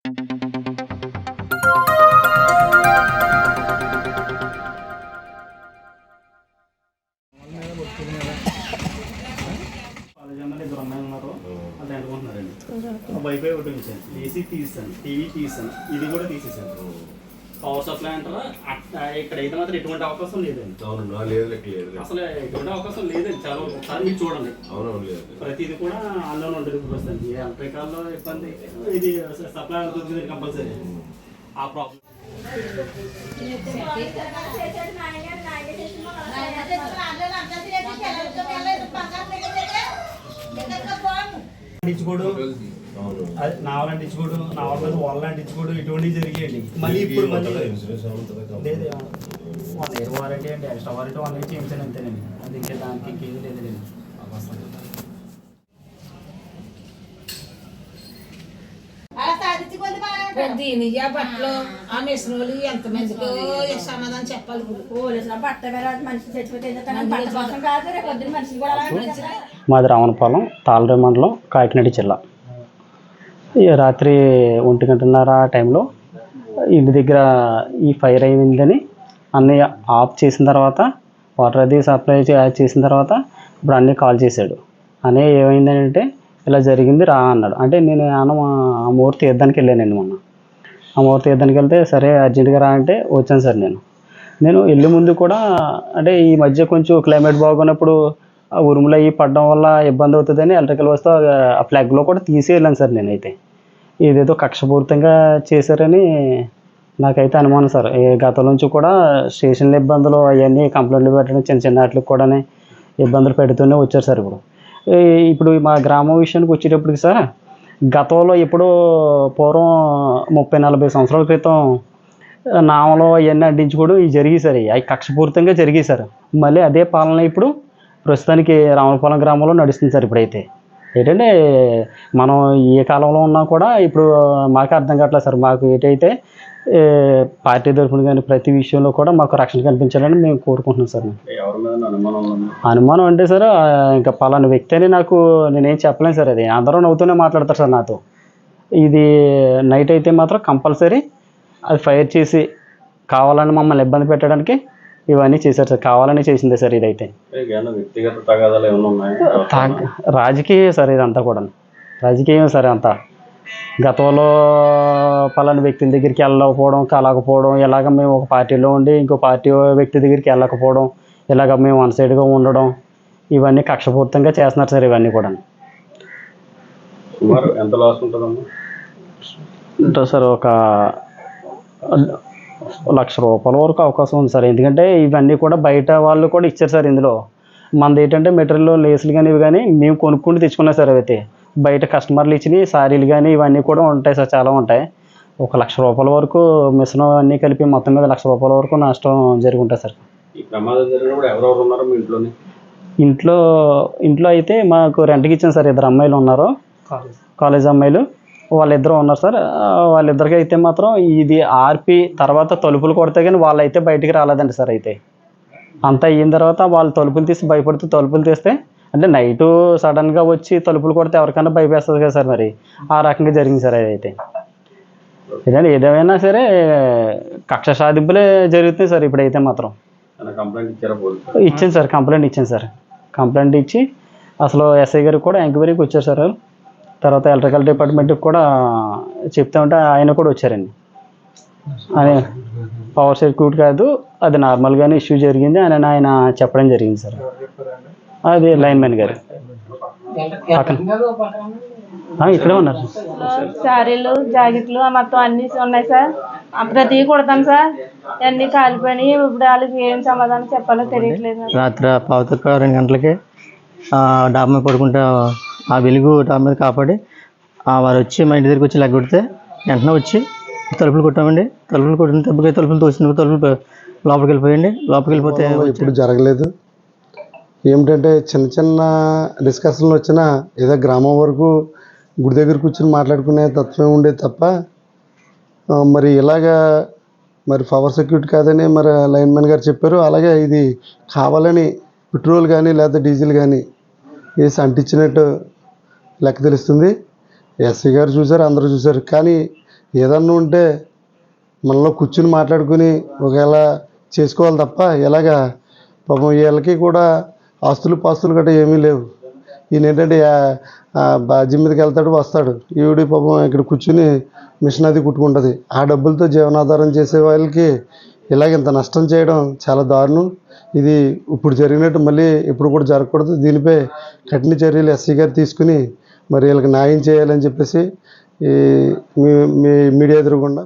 Wifi ఒకటి ఉంచాను, AC తీసాను, టీవీ తీసాను, ఇది కూడా తీసేసాను. పవర్ సప్లై అంటారా ఇక్కడ అయితే మాత్రం ఎటువంటి అవకాశం లేదండి. అసలు ఎటువంటి అవకాశం లేదండి. చాలా ఒకసారి మీరు చూడండి, ప్రతిది కూడా ఆన్లైన్ ఉంటుంది. ఇప్పుడు వస్తుంది ఎలక్ట్రికల్లో ఇబ్బంది, ఇది సప్లై అవుతుంది కంపల్సరీ. ఆ ప్రాబ్లం నావలంటే ఇచ్చుకోడు, నావల మీద వాళ్ళంటే ఇచ్చుకోడు, ఇటువంటివి జరిగాయండి. మళ్ళీ ఇప్పుడు మళ్ళీ లేదు 1 year వారంటీ అండి, ఎక్స్ట్రా వారంటీ 1 year చేయించాను అంతేనండి. అది ఇంకా దానికి ఇంకేది లేదండి. బట్టలు ఆ మిషన్ వాళ్ళు ఎంతమందికో సమాధానం చెప్పాలి. మాది రావణపాలెం, తాళరేవు మండలం, కాకినాడ జిల్లా. రాత్రి 1:30 టైంలో ఇంటి దగ్గర ఈ ఫైర్ అయిందని అన్నయ్య ఆఫ్ చేసిన తర్వాత, వాటర్ అది సప్లై చేసిన తర్వాత ఇప్పుడు అన్నయ్య కాల్ చేశాడు. అన్నయ్య ఏమైందంటే ఇలా జరిగింది రా అన్నాడు. అంటే నేను ఆ మూర్తి తీర్థానికి వెళ్ళానండి మొన్న. ఆ మూర్తి తీర్థానికి వెళ్తే సరే అర్జెంటుగా రా అంటే వచ్చాను సార్. నేను వెళ్ళే ముందు కూడా అంటే ఈ మధ్య కొంచెం క్లైమేట్ బాగున్నప్పుడు ఉరుములు అవి పడడం వల్ల ఇబ్బంది అవుతుందని ఎలక్ట్రికల్ వస్తే ఆ ప్లగ్లో కూడా తీసి వెళ్ళాను సార్. నేనైతే ఏదేదో కక్షపూరితంగా చేశారని నాకైతే అనుమానం సార్. గతం నుంచి కూడా స్టేషన్ల ఇబ్బందులు అవన్నీ కంప్లైంట్లు పెట్టడం, చిన్న చిన్న వాటికి కూడా ఇబ్బందులు పెడుతూనే వచ్చారు సార్. ఇప్పుడు మా గ్రామం విషయానికి వచ్చేటప్పటికి సార్, గతంలో ఎప్పుడో పూర్వం 30-40 సంవత్సరాల క్రితం నామలో అవన్నీ అంటించుకోవడం ఇవి జరిగాయి సార్. అవి కక్షపూరితంగా జరిగాయి సార్. మళ్ళీ అదే పాలన ఇప్పుడు ప్రస్తుతానికి రావణపాలెం గ్రామంలో నడుస్తుంది సార్. ఇప్పుడైతే ఏంటంటే మనం ఏ కాలంలో ఉన్నా కూడా ఇప్పుడు మాకు అర్థం కావట్లేదు సార్. మాకు ఏంటైతే పార్టీ తరఫున కానీ ప్రతి విషయంలో కూడా మాకు రక్షణ కల్పించాలని మేము కోరుకుంటున్నాం సార్. అనుమానం అంటే సార్ ఇంకా పలానా వ్యక్తి అని నేనేం చెప్పలేను సార్. అది అందరూ నవ్వుతూనే మాట్లాడతారు సార్ నాతో. ఇది నైట్ అయితే మాత్రం కంపల్సరీ అది ఫైర్ చేసి కావాలని మమ్మల్ని ఇబ్బంది పెట్టడానికి ఇవన్నీ చేశారు సార్. కావాలని చేసిందే సార్. ఇదైతే రాజకీయం సార్. ఇదంతా కూడా రాజకీయం సార్. అంతా గతంలో పలానా వ్యక్తుల దగ్గరికి వెళ్ళకపోవడం, కలగకపోవడం, ఇలాగ మేము ఒక పార్టీలో ఉండి ఇంకో పార్టీ వ్యక్తి దగ్గరికి వెళ్ళకపోవడం, ఇలాగ మేము వన్ సైడ్గా ఉండడం, ఇవన్నీ కక్షపూరితంగా చేస్తున్నారు సార్. ఇవన్నీ కూడా ఎంత లాస్ ఉంటుందమ్మా? ఉంటుంది సార్ ఒక ₹1,00,000 వరకు అవకాశం ఉంది సార్. ఎందుకంటే ఇవన్నీ కూడా బయట వాళ్ళు కూడా ఇచ్చారు సార్. ఇందులో మనది ఏంటంటే మెటీరియల్ లేసులు కానీ ఇవి కానీ మేము కొనుక్కుంటూ తెచ్చుకున్నాం సార్. అయితే బయట కస్టమర్లు ఇచ్చినవి సారీలు కానీ ఇవన్నీ కూడా ఉంటాయి సార్, చాలా ఉంటాయి. ₹1,00,000 వరకు మిషన్ అన్నీ కలిపి మొత్తం మీద ₹1,00,000 వరకు నష్టం జరుగుంటుంది సార్. ఈ ప్రమాదం జరిగినప్పుడు ఎవరెవరు ఉన్నారు మీ ఇంట్లోనే? ఇంట్లో అయితే మాకు రెంట్కి ఇచ్చాను సార్. 2 అమ్మాయిలు ఉన్నారు, కాలేజ్ అమ్మాయిలు. వాళ్ళిద్దరూ ఉన్నారు సార్. వాళ్ళిద్దరికి అయితే మాత్రం ఇది ఆర్పి తర్వాత తలుపులు కొడితే కానీ వాళ్ళైతే బయటికి రాలేదండి సార్. అయితే అంతా అయిన తర్వాత వాళ్ళు తలుపులు తీసి భయపడుతూ తలుపులు తీస్తే, అంటే నైటు సడన్గా వచ్చి తలుపులు కొడితే ఎవరికైనా భయపేస్తుంది కదా సార్. మరి ఆ రకంగా జరిగింది సార్. అదైతే ఇదండి. ఏదేమైనా సరే కక్ష సాధింపులే జరుగుతుంది సార్. ఇప్పుడైతే మాత్రం ఇచ్చాను సార్, కంప్లైంట్ ఇచ్చాను సార్. కంప్లైంట్ ఇచ్చి అసలు ఎస్ఐ గారికి కూడా ఎంక్వైరీకి వచ్చారు సార్. తర్వాత ఎలక్ట్రికల్ డిపార్ట్మెంట్కి కూడా చెప్తా ఉంటే ఆయన కూడా వచ్చారండి. అని పవర్ సర్క్యూట్ కాదు, అది నార్మల్గానే ఇష్యూ జరిగింది అని ఆయన చెప్పడం జరిగింది సార్. అది లైన్మెన్ గారు ఇక్కడే ఉన్నారు. శారీలు, జాకెట్లు మొత్తం అన్నీ ఉన్నాయి సార్. ప్రతి కొడతాం సార్. అన్నీ కాలిపోయినాయి. ఇప్పుడు వాళ్ళకి ఏం సమాధానం చెప్పాలో తెలియట్లేదు. రాత్రి 2:15 గంటలకి డాబా మీద పడుకుంటే ఆ వెలుగు డాబా మీద కాపాడి వారు వచ్చి మా ఇంటి దగ్గరికి వచ్చి లెగ్గొడితే వెంటనే వచ్చి తలుపులు కొట్టామండి. తలుపులు కొట్టిన దెబ్బకి తలుపులు తోసిన తలుపులు లోపలికి వెళ్ళిపోయండి. లోపలికి వెళ్ళిపోతే ఇప్పుడు జరగలేదు. ఏమిటంటే చిన్న చిన్న డిస్కషన్లు వచ్చినా ఏదో గ్రామం వరకు గుడి దగ్గర కూర్చొని మాట్లాడుకునే తత్వం ఉండేది తప్ప మరి ఇలాగా మరి పవర్ సెక్యూరిటీ కాదని మరి లైన్మెన్ గారు చెప్పారు. అలాగే ఇది కావాలని పెట్రోల్ కానీ లేదా డీజిల్ కానీ వేసి అంటించినట్టు లెక్క తెలుస్తుంది. ఎస్సీ గారు చూశారు, అందరూ చూశారు. కానీ ఏదన్నా ఉంటే మనలో కూర్చుని మాట్లాడుకుని ఒకవేళ చేసుకోవాలి తప్ప ఇలాగా పాపం వీళ్ళకి కూడా ఆస్తులు పాస్తులు గట్రా ఏమీ లేవు. ఈయన ఏంటంటే బాజీ మీదకి వెళ్తాడు వస్తాడు, ఈవిడి పాపం ఇక్కడ కూర్చుని మిషన్ అది కుట్టుకుంటుంది. ఆ డబ్బులతో జీవనాధారం చేసే వాళ్ళకి ఇలాగ ఇంత నష్టం చేయడం చాలా దారుణం. ఇది ఇప్పుడు జరిగినట్టు మళ్ళీ ఇప్పుడు కూడా జరగకూడదు. దీనిపై కఠిన చర్యలు ఎస్సీ గారు తీసుకుని మరి వీళ్ళకి న్యాయం చేయాలని చెప్పేసి ఈ మీ మీడియా ఎదురుగుండా